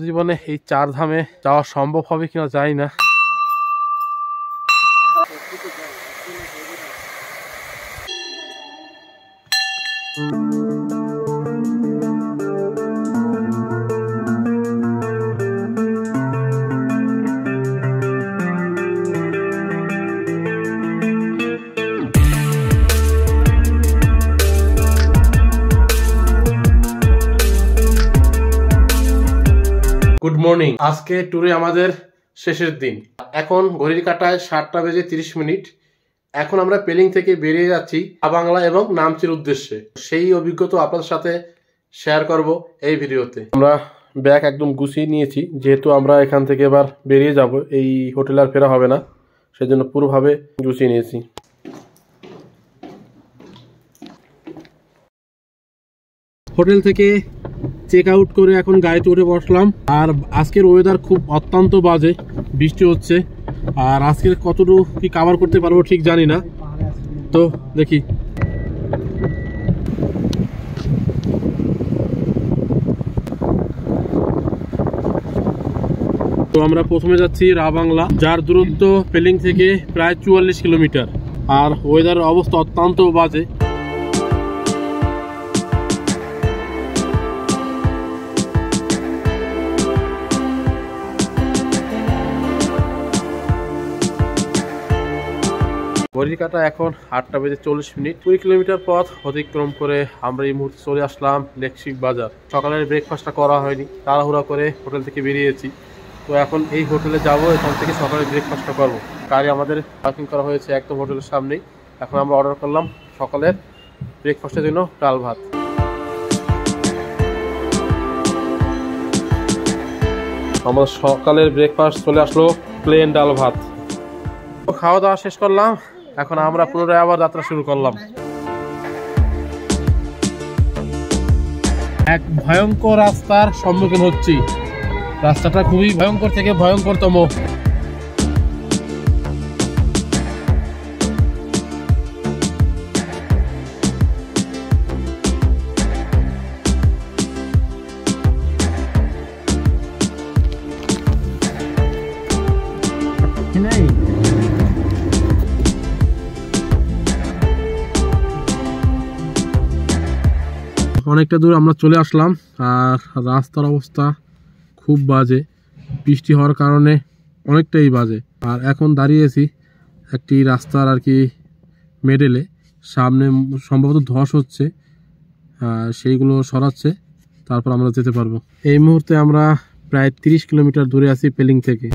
জীবনে এই 4 ধামে যাওয়া সম্ভব হবে কিনা জানি না। Good morning. আজকে ট্যুরে আমাদের শেষের দিন। এখন ঘড়ির কাঁটায় 7টা বেজে 30 মিনিট। এখন আমরা পেলিং থেকে বেরিয়ে যাচ্ছি রাবাংলা এবং নামচির উদ্দেশ্যে। সেই অভিজ্ঞতা আপনাদের সাথে শেয়ার করব এই ভিডিওতে। আমরা ব্যাগ একদম গুছিয়ে নিয়েছি, যেহেতু আমরা এখান থেকে এবার বেরিয়ে যাব, এই হোটেলে আর ফেরা হবে না, সেজন্য পুরোভাবে গুছিয়ে নিয়েছি। হোটেল থেকে চেক আউট করে এখন গাড়িতে উঠে বসলাম। আর আজকের ওয়েদার খুব অত্যন্ত বাজে, বৃষ্টি হচ্ছে। আর আজকের কতটুকু কি কভার করতে পারবো ঠিক জানি না, তো দেখি। তো আমরা প্রথমে যাচ্ছি রাবাংলা, যার দূরত্ব পেলিং থেকে প্রায় 44 কিলোমিটার। আর ওয়েদারের অবস্থা অত্যন্ত বাজে। ঘড়ির কাঁটা এখন 8টা বেজে 40 মিনিট। 20 কিলোমিটার পথ অতিক্রম করে আমরা এই মুহূর্তে চলে আসলাম লেকশিপ বাজার। সকালের ব্রেকফাস্টটা করা হয়নি, তাড়াহুড়া করে হোটেল থেকে বেরিয়েছি। তো এখন এই হোটেলে যাব, এখান থেকে সকালের ব্রেকফাস্টটা করবো। গাড়ি আমাদের পার্কিং করা হয়েছে একদম হোটেলের সামনেই। এখন আমরা অর্ডার করলাম সকালের ব্রেকফাস্টের জন্য ডাল ভাত। আমাদের সকালের ব্রেকফাস্ট চলে আসলো প্লেন ডাল ভাত। খাওয়া দাওয়া শেষ করলাম, এখন আমরা পুনরায় আবার যাত্রা শুরু করলাম। এক ভয়ঙ্কর রাস্তার সম্মুখীন হচ্ছি। রাস্তাটা খুবই ভয়ঙ্কর থেকে ভয়ঙ্করতম। অনেকটা দূর আমরা চলে আসলাম, আর রাস্তার অবস্থা খুব বাজে। বৃষ্টি হওয়ার কারণে অনেকটাই বাজে। আর এখন দাঁড়িয়েছি একটি রাস্তার আর কি মেডেলে, সামনে সম্ভবত ধস হচ্ছে, সেইগুলো সরাচ্ছে, তারপর আমরা যেতে পারবো। এই মুহূর্তে আমরা প্রায় 30 কিলোমিটার দূরে আছি পেলিং থেকে।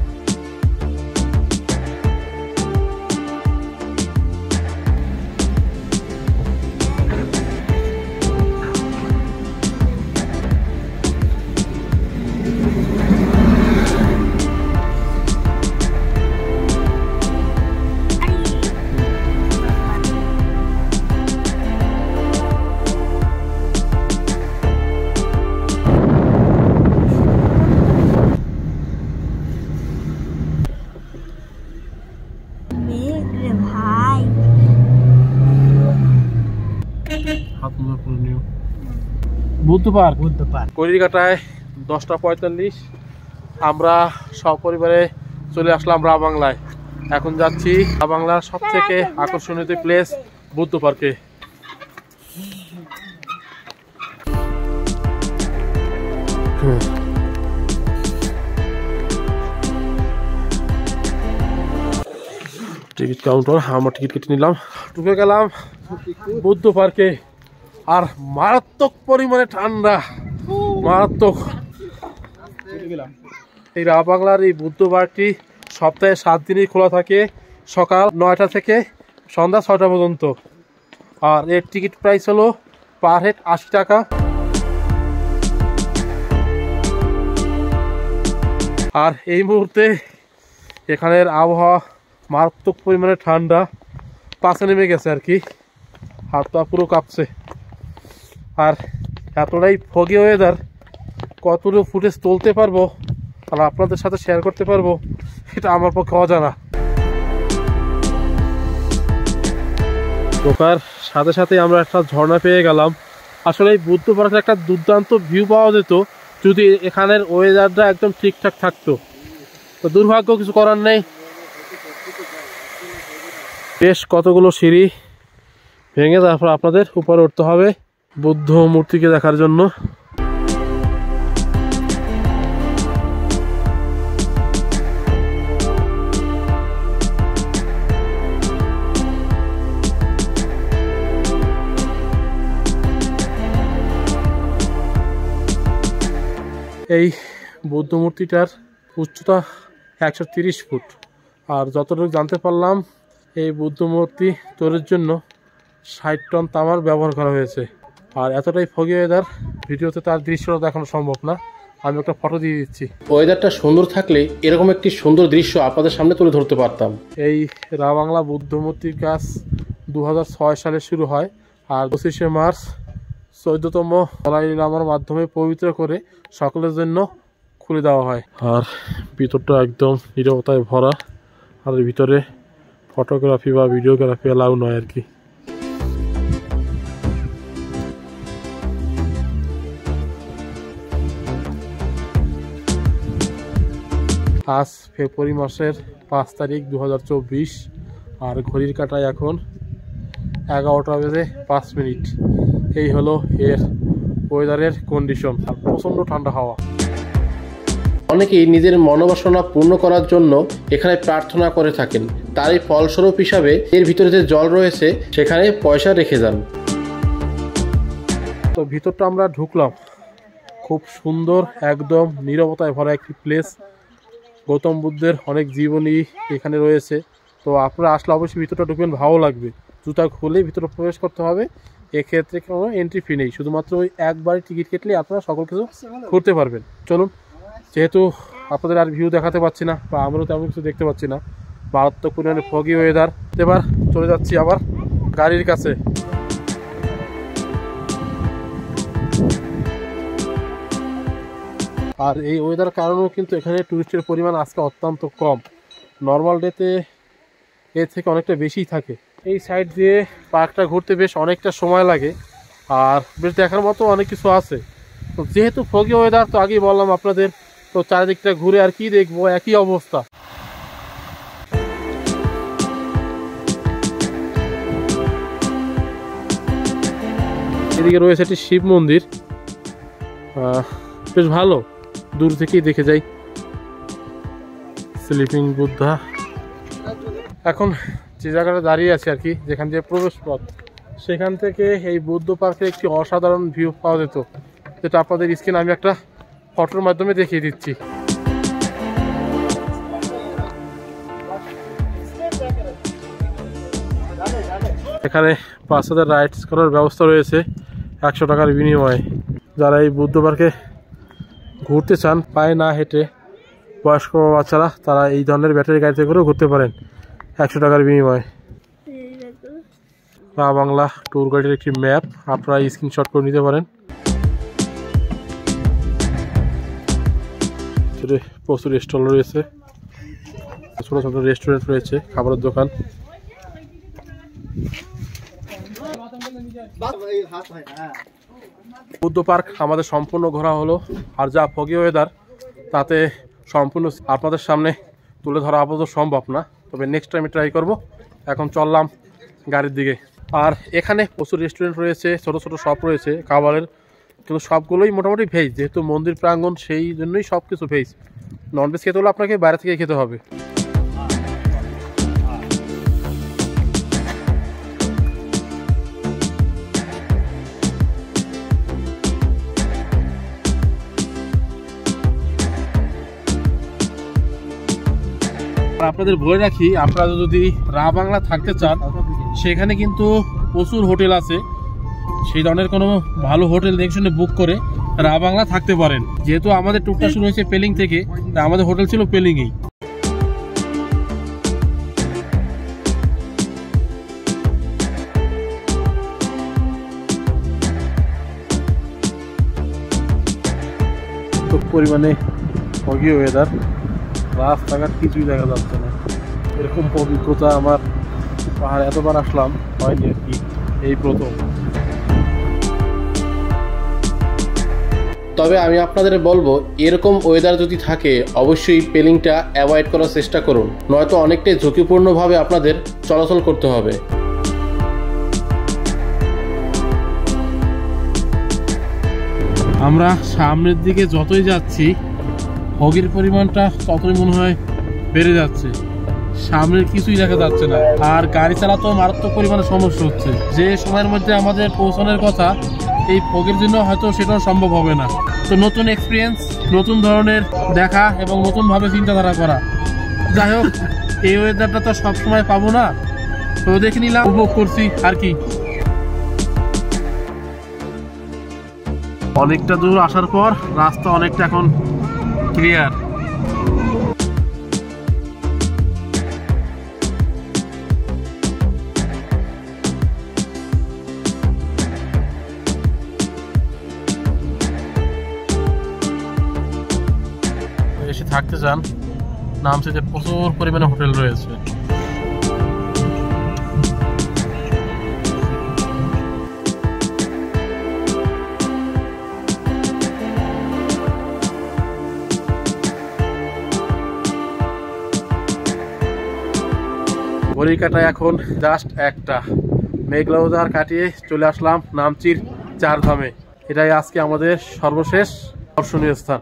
বুধবার কড়িকাটায় 10টা 45 আমরা সপরিবারে চলে আসলাম রাবাংলায়। এখন যাচ্ছি রাবাংলার সব থেকে আকর্ষণীয় প্লেস বুদ্ধ পার্কে। টিকিট কাউন্টার, আমরা টিকিট কেটে নিলাম, ঢুকে গেলাম বুদ্ধ পার্কে। আর মারাত্মক পরিমাণে ঠান্ডা, মারাত্মক। এই রাবাংলার এই বুদ্ধ পার্কটি সপ্তাহে 7 দিনই খোলা থাকে, সকাল 9টা থেকে সন্ধ্যা 6টা পর্যন্ত। আর এর টিকিট প্রাইস হলো পার হেড 80 টাকা। আর এই মুহূর্তে এখানের আবহাওয়া মারাত্মক পরিমাণে ঠান্ডা, পাশে নেমে গেছে আর কি, হাত পা পুরো কাঁপছে। আর এতটাই ফগি ওয়েদার, কতটুকু ফুটেজ তুলতে পারবো আর আপনাদের সাথে শেয়ার করতে পারবো এটা আমার পক্ষে অজানা। ঢোকার সাথে সাথে আমরা একটা ঝর্ণা পেয়ে গেলাম। আসলে এই বুদ্ধ পার্কের একটা দুর্দান্ত ভিউ পাওয়া যেত যদি এখানের ওয়েদারটা একদম ঠিকঠাক থাকতো। তো দুর্ভাগ্য, কিছু করার নেই। বেশ কতগুলো সিঁড়ি ভেঙে তারপর আপনাদের উপরে উঠতে হবে বুদ্ধ মূর্তিকে দেখার জন্য। এই বৌদ্ধ মূর্তিটার উচ্চতা 130 ফুট। আর যতটুকু জানতে পারলাম, এই বৌদ্ধ মূর্তি তৈরির জন্য 60 টন তামার ব্যবহার করা হয়েছে। আর এতটাই ফগি ওয়েদার, ভিডিওতে তার দৃশ্যটা দেখানো সম্ভব না। আমি একটা ফটো দিয়ে দিচ্ছি। ওয়েদারটা সুন্দর থাকলে এরকম একটি সুন্দর দৃশ্য আপনাদের সামনে তুলে ধরতে পারতাম। এই রা বাংলা বুদ্ধ মূর্তির কাজ 2006 সালে শুরু হয়, আর 25শে মার্চ 14তম দলাই লামার মাধ্যমে পবিত্র করে সকলের জন্য খুলে দেওয়া হয়। আর ভিতরটা একদম নীরবতায় ভরা, আর ভিতরে ফটোগ্রাফি বা ভিডিওগ্রাফি অ্যালাউ নয় আর কি। আজ ফেব্রুয়ারি মাসের 5 তারিখ 2024, আর ঘড়ির কাঁটায় এখন 11টা বেজে 5 মিনিট। এই হলো এর ওয়েদারের কন্ডিশন, আর প্রচণ্ড ঠান্ডা হাওয়া। অনেকেই নিজের মনোবাসনা পূর্ণ করার জন্য এখানে প্রার্থনা করে থাকেন। তারই ফলস্বরূপ হিসাবে এর ভিতরে যে জল রয়েছে সেখানে পয়সা রেখে যান। তো ভিতরটা আমরা ঢুকলাম, খুব সুন্দর একদম নীরবতায় ভরা একটি প্লেস। গৌতম বুদ্ধের অনেক জীবনী এখানে রয়েছে। তো আপনারা আসলে অবশ্যই ভিতরটা ঢুকবেন, ভালো লাগবে। জুতা খুলেই ভিতরে প্রবেশ করতে হবে। এক্ষেত্রে কোনো এন্ট্রি ফি নেই, শুধুমাত্র ওই একবারই টিকিট কেটলে আপনারা সকল কিছু ঘুরতে পারবেন। চলুন, যেহেতু আপনাদের আর ভিউ দেখাতে পাচ্ছি না বা আমরাও তেমন কিছু দেখতে পাচ্ছি না, মারাত্মক পরিমাণে ফগি ওয়েদার, এবার চলে যাচ্ছি আবার গাড়ির কাছে। আর এই ওয়েদার কারণেও কিন্তু এখানে টুরিস্টের পরিমাণ আজকে অত্যন্ত কম। নর্মাল ডেতে এর থেকে অনেকটা বেশিই থাকে। এই সাইড দিয়ে পার্কটা ঘুরতে বেশ অনেকটা সময় লাগে, আর বেশ দেখার মতো অনেক কিছু আছে। তো যেহেতু ফগি ওয়েদার, তো আগেই বললাম আপনাদের, তো চারিদিকটা ঘুরে আর কি দেখবো, একই অবস্থা। এদিকে রয়েছে একটি শিব মন্দির, বেশ ভালো, দূর থেকেই দেখে যাই। স্লিপিং বুদ্ধা। এখন যে জায়গাটা দাঁড়িয়ে আছে আর কি, যেখান দিয়ে প্রবেশ পথ, সেখান থেকে এই বুদ্ধ পার্কের একটি অসাধারণ ভিউ পাওয়া যেত, যেটা আপনাদের স্ক্রিনে আমি একটা ফটোর মাধ্যমে দেখিয়ে দিচ্ছি। এখানে বাচ্চাদের রাইডস করার ব্যবস্থা রয়েছে 100 টাকার বিনিময়ে। যারা এই বুদ্ধ পার্কে ঘুরতে চান পায়ে না হেঁটে, বয়স্ক বাচ্চারা, তারা এই ধরনের ব্যাটারি গাড়িতে করেও ঘুরতে পারেন 100 টাকার বিনিময়ে। রা বাংলা ট্যুর গাইডের একটি ম্যাপ, আপনারা স্ক্রিনশট করে নিতে পারেন। প্রচুর স্টল রয়েছে, ছোট ছোট রেস্টুরেন্ট রয়েছে, খাবারের দোকান। বুদ্ধ পার্ক আমাদের সম্পূর্ণ ঘোরা হলো, আর যা ফগি ওয়েদার তাতে সম্পূর্ণ আপনাদের সামনে তুলে ধরা আপাতত সম্ভব না, তবে নেক্সট টাইমে ট্রাই করব। এখন চললাম গাড়ির দিকে। আর এখানে প্রচুর রেস্টুরেন্ট রয়েছে, ছোট ছোট শপ রয়েছে খাবারের, কিন্তু সবগুলোই মোটামুটি ভেজ, যেহেতু মন্দির প্রাঙ্গণ সেই জন্যই সব কিছু ভেজ। ননভেজ খেতে হলে আপনাকে বাইরে থেকে খেতে হবে। আপনাদের বলে রাখি, আপনারা যদি রা বাংলা থাকতে চান, সেখানে কিন্তু প্রচুর হোটেল আছে। সেই ধরনের কোনো ভালো হোটেল দেখে শুনে বুক করে রা বাংলা থাকতে পারেন। যেহেতু আমাদের ট্যুরটা শুরু হয়েছে পেলিং থেকে, তাই আমাদের হোটেল ছিল পেলিংয়েই। খুব পরিমাণে ফগি ওয়েদার, রাস্তাঘাট কিছুই দেখা যাচ্ছে না। এরকম অভিজ্ঞতা আমার পাহাড়ে এতবার আসলাম হয়নি আর কি, এই প্রথম। তবে আমি আপনাদের বলবো এরকম ওয়েদার যদি থাকে অবশ্যই পেলিংটা অ্যাভয়েড করার চেষ্টা করুন, নয়তো অনেকটাই ঝুঁকিপূর্ণভাবে আপনাদের চলাচল করতে হবে। আমরা সামনের দিকে যতই যাচ্ছি ফগের পরিমাণটা ততই মনে হয় বেড়ে যাচ্ছে, সামনের কিছুই দেখা যাচ্ছে না, আর গাড়ি চালাতেও মারাত্মক পরিমাণে সমস্যা হচ্ছে। যে সময়ের মধ্যে আমাদের পৌঁছানোর কথা এই ফগের জন্য হয়তো সেটাও সম্ভব হবে না। তো নতুন এক্সপিরিয়েন্স, নতুন ধরনের দেখা এবং নতুনভাবে চিন্তাধারা করা। যাই হোক, এই ওয়েদারটা তো সবসময় পাবো না, তো দেখে নিলাম, উপভোগ করছি আর কি। অনেকটা দূর আসার পর রাস্তা অনেকটা এখন ক্লিয়ার। এসে থাকতে চান, নামচিতে প্রচুর পরিমাণে হোটেল রয়েছে। ঘড়িকাটা এখন জাস্ট একটা, মেঘলা ওয়েদার কাটিয়ে চলে আসলাম নামচির চারধামে। এটাই আজকে আমাদের সর্বশেষ দর্শনীয় স্থান।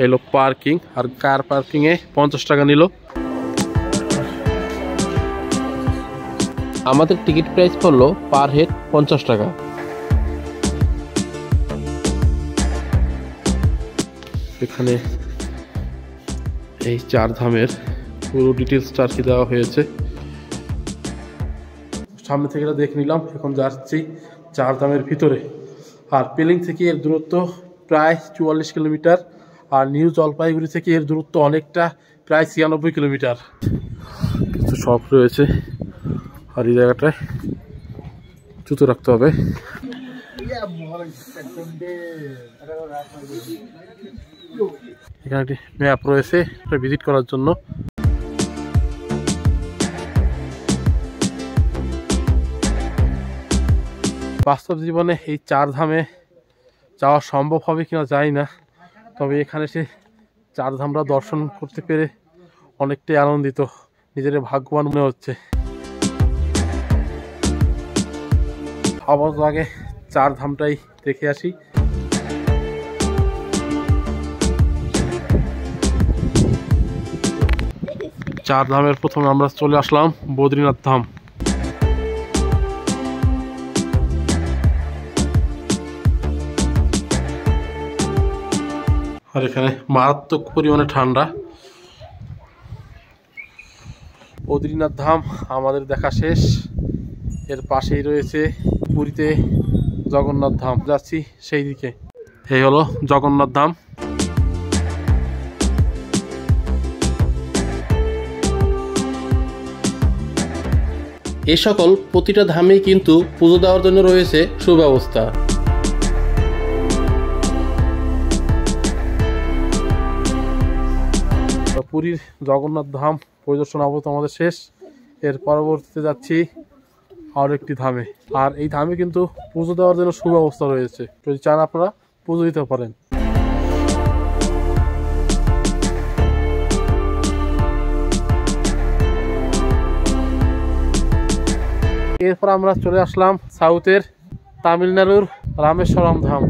এলো পার্কিং, আর কার পার্কিং এ 50 টাকা নিল। আমাদের টিকিট প্রাইস পড়লো পার হেড 50 টাকা। এখানে এই চারধামের পুরো ডিটেলসটা আর কি দেওয়া হয়েছে। সামনে থেকে দেখে নিলাম, এখন যাচ্ছি চারধামের ভিতরে। আর পেলিং থেকে এর দূরত্ব প্রায় 44 কিলোমিটার, আর নিউ জলপাইগুড়ি থেকে এর দূরত্ব অনেকটা, প্রায় 96 কিলোমিটার। কিছু শপ রয়েছে, আর এই জায়গাটায় জুতো রাখতে হবে। এখানে একটি ম্যাপ রয়েছে, এটা ভিজিট করার জন্য। বাস্তব জীবনে এই চারধামে যাওয়া সম্ভব হবে কিনা জানি না, তবে এখানে সে চারধামরা দর্শন করতে পেরে অনেকটাই আনন্দিত, নিজের ভাগ্যবান মনে হচ্ছে। আপাতত আগে চারধামটাই দেখে আসি। চারধামের প্রথমে আমরা চলে আসলাম বদ্রীনাথ ধাম। আর এখানে মারাত্মক পরিমাণে ঠান্ডা। বদ্রীনাথ ধাম আমাদের দেখা শেষ, এর পাশেই রয়েছে পুরীতে জগন্নাথ ধাম, যাচ্ছি সেই দিকে। এই হলো জগন্নাথ ধাম। এই সকল প্রতিটা ধামেই কিন্তু পুজো দেওয়ার জন্য রয়েছে সুব্যবস্থা। পুরীর জগন্নাথ ধাম পরিদর্শন আপাতত আমাদের শেষ। এর পরবর্তীতে যাচ্ছি আরও একটি ধামে, আর এই ধামে কিন্তু পুজো দেওয়ার জন্য সুব্যবস্থা রয়েছে, যদি চান আপনারা পুজো দিতে পারেন। এরপর আমরা চলে আসলাম সাউথের তামিলনাড়ুর রামেশ্বরম ধাম।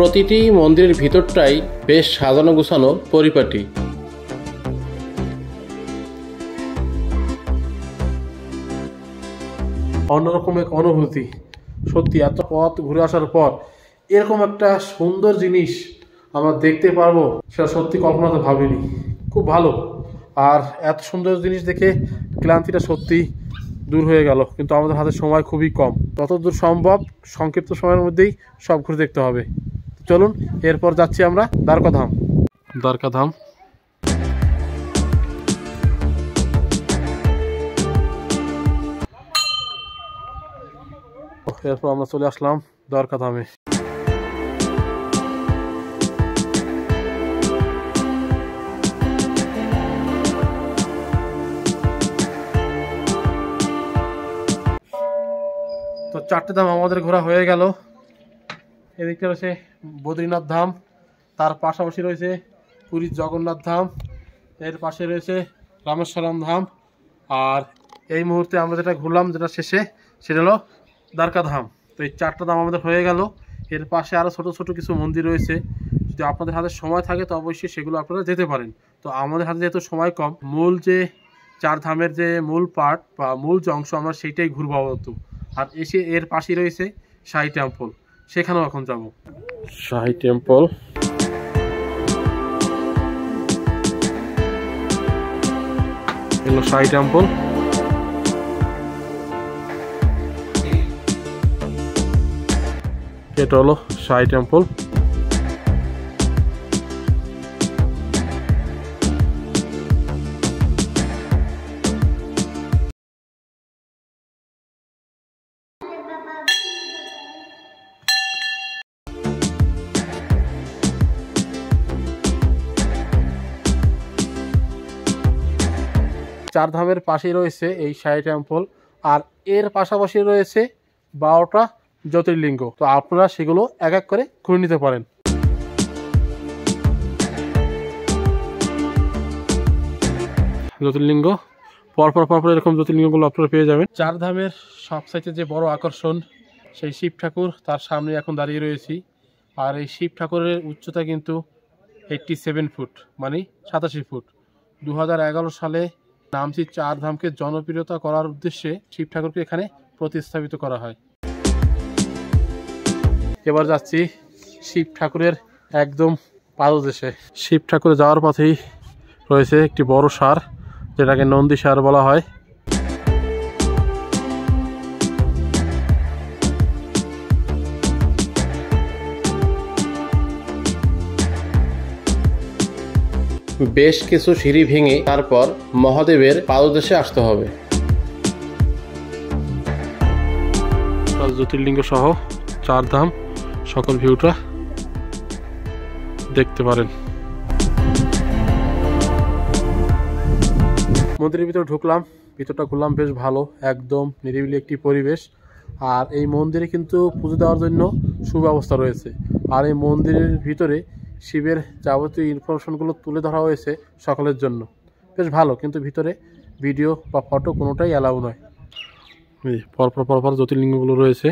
প্রতিটি মন্দিরের ভিতরটাই বেশ সাজানো গোছানো পরিপাটি। অন্যরকম এক অনুভূতি, সত্যি এত পথ ঘুরে আসার পর এরকম একটা সুন্দর জিনিস আমরা দেখতে পারবো সেটা সত্যি কল্পনাতে ভাবিনি। খুব ভালো, আর এত সুন্দর জিনিস দেখে ক্লান্তিটা সত্যি দূর হয়ে গেল, কিন্তু আমাদের হাতে সময় খুবই কম। যতদূর সম্ভব সংক্ষিপ্ত সময়ের মধ্যেই সব ঘুরে দেখতে হবে। চলুন, এরপর যাচ্ছি আমরা দ্বারকাধাম। এরপর আমরা চলে আসলাম দ্বারকাধামে। তো 4টে ধাম আমাদের ঘোরা হয়ে গেল। এদিকে রয়েছে বদ্রীনাথ ধাম, তার পাশাপাশি রয়েছে পুরীর জগন্নাথ ধাম, এর পাশে রয়েছে রামেশ্বরম ধাম, আর এই মুহূর্তে আমরা যেটা ঘুরলাম, যেটা শেষে, সেটা হলো দ্বারকাধাম। তো এই 4টা ধাম আমাদের হয়ে গেল। এর পাশে আরও ছোট ছোট কিছু মন্দির রয়েছে। যদি আপনাদের হাতে সময় থাকে তো অবশ্যই সেগুলো আপনারা যেতে পারেন। তো আমাদের হাতে যেহেতু সময় কম, মূল যে 4 ধামের যে মূল পার্ট বা মূল যে অংশ, আমরা সেইটাই ঘুরবো আপাতত। আর এসে এর পাশেই রয়েছে শাহী টেম্পল, সেখানেও এখন যাব। শাহী টেম্পল, এগুলো শাহী টেম্পল। এটা হলো শাহী টেম্পল। চার ধামের পাশেই রয়েছে এই শাহী টেম্পল, আর এর পাশাপাশি রয়েছে 12টা জ্যোতির্লিঙ্গ। তো আপনারা সেগুলো এক এক করে ঘুরে নিতে পারেন। জ্যোতির্লিঙ্গ পরপর এরকম জ্যোতির্লিঙ্গগুলো আপনারা পেয়ে যাবেন। 4 ধামের সবচাইতে যে বড় আকর্ষণ, সেই শিব ঠাকুর, তার সামনে এখন দাঁড়িয়ে রয়েছি। আর এই শিব ঠাকুরের উচ্চতা কিন্তু 87 ফুট, মানে 87 ফুট। 2011 সালে নামচি 4 ধামকে জনপ্রিয়তা করার উদ্দেশ্যে শিব ঠাকুরকে এখানে প্রতিস্থাপিত করা হয়। এবার যাচ্ছি শিব ঠাকুরের একদম পাদদেশে। শিব ঠাকুরে যাওয়ার পথেই রয়েছে একটি বড় সার, যেটাকে নন্দী সার বলা হয়। বেশ কিছু সিঁড়ি ভেঙে তারপর মহাদেবের পাদদেশে আসতে হবে। জ্যোতির্লিঙ্গ সহ 4 ধাম সকল ভিউটা দেখতে পারেন। মন্দিরের ভিতরে ঢুকলাম, ভিতরটা ঘুরলাম, বেশ ভালো, একদম নিরিবিলি একটি পরিবেশ। আর এই মন্দিরে কিন্তু পুজো দেওয়ার জন্য সুব্যবস্থা রয়েছে। আর এই মন্দিরের ভিতরে শিবের যাবতীয় ইনফরমেশনগুলো তুলে ধরা হয়েছে সকলের জন্য, বেশ ভালো। কিন্তু ভিতরে ভিডিও বা ফটো কোনোটাই অ্যালাউ নয়। পরপর জ্যোতির্লিঙ্গগুলো রয়েছে।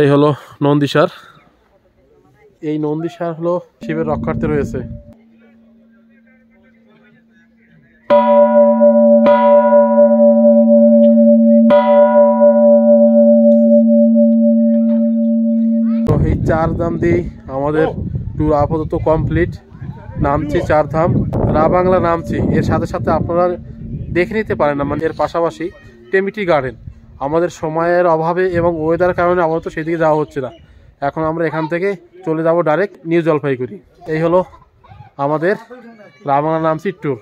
এই হলো নন্দীসার। এই নন্দীসার হলো শিবের রক্ষার্থে রয়েছে। তো এই 4 ধাম দিয়েই আমাদের ট্যুর আপাতত কমপ্লিট। নামছি 4 ধাম, রাবাংলা নামছি। এর সাথে সাথে আপনারা দেখে নিতে পারেন মানে এর পাশাপাশি টেমিটি গার্ডেন। আমাদের সময়ের অভাবে এবং ওয়েদার কারণে আমাদের তো সেদিকে যাওয়া হচ্ছে না। এখন আমরা এখান থেকে চলে যাব ডাইরেক্ট নিউ জলপাইগুড়ি। এই হলো আমাদের রাবাংলা নামছি ট্যুর।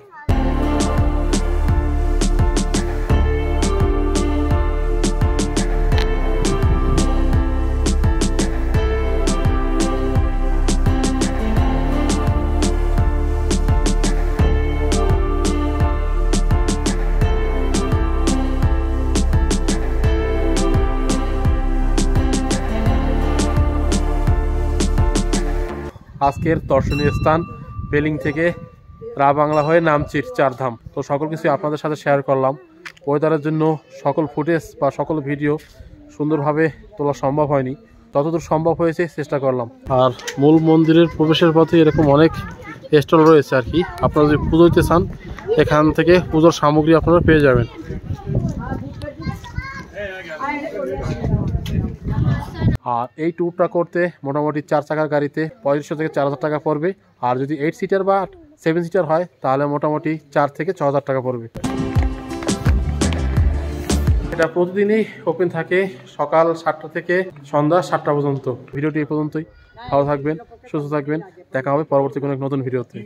আজকের দর্শনীয় স্থান বেলিং থেকে রাবাংলা হয়ে নামচির 4 ধাম। তো সকল কিছু আপনাদের সাথে শেয়ার করলাম। ওয়েদারের জন্য সকল ফুটেজ বা সকল ভিডিও সুন্দরভাবে তোলা সম্ভব হয়নি, যতদূর সম্ভব হয়েছে চেষ্টা করলাম। আর মূল মন্দিরের প্রবেশের পথে এরকম অনেক স্টল রয়েছে আর কি। আপনারা যদি পুজো দিতে চান এখান থেকে পুজোর সামগ্রী আপনারা পেয়ে যাবেন। আর এই ট্যুরটা করতে মোটামুটি 4 চাকার গাড়িতে 3500 থেকে 4000 টাকা পড়বে। আর যদি 8 সিটার বা 7 সিটার হয় তাহলে মোটামুটি 4 থেকে 6000 টাকা পড়বে। এটা প্রতিদিনই ওপেন থাকে সকাল 7টা থেকে সন্ধ্যা 7টা পর্যন্ত। ভিডিওটি এই পর্যন্তই। ভালো থাকবেন, সুস্থ থাকবেন, দেখা হবে পরবর্তী কোনো নতুন ভিডিওতে।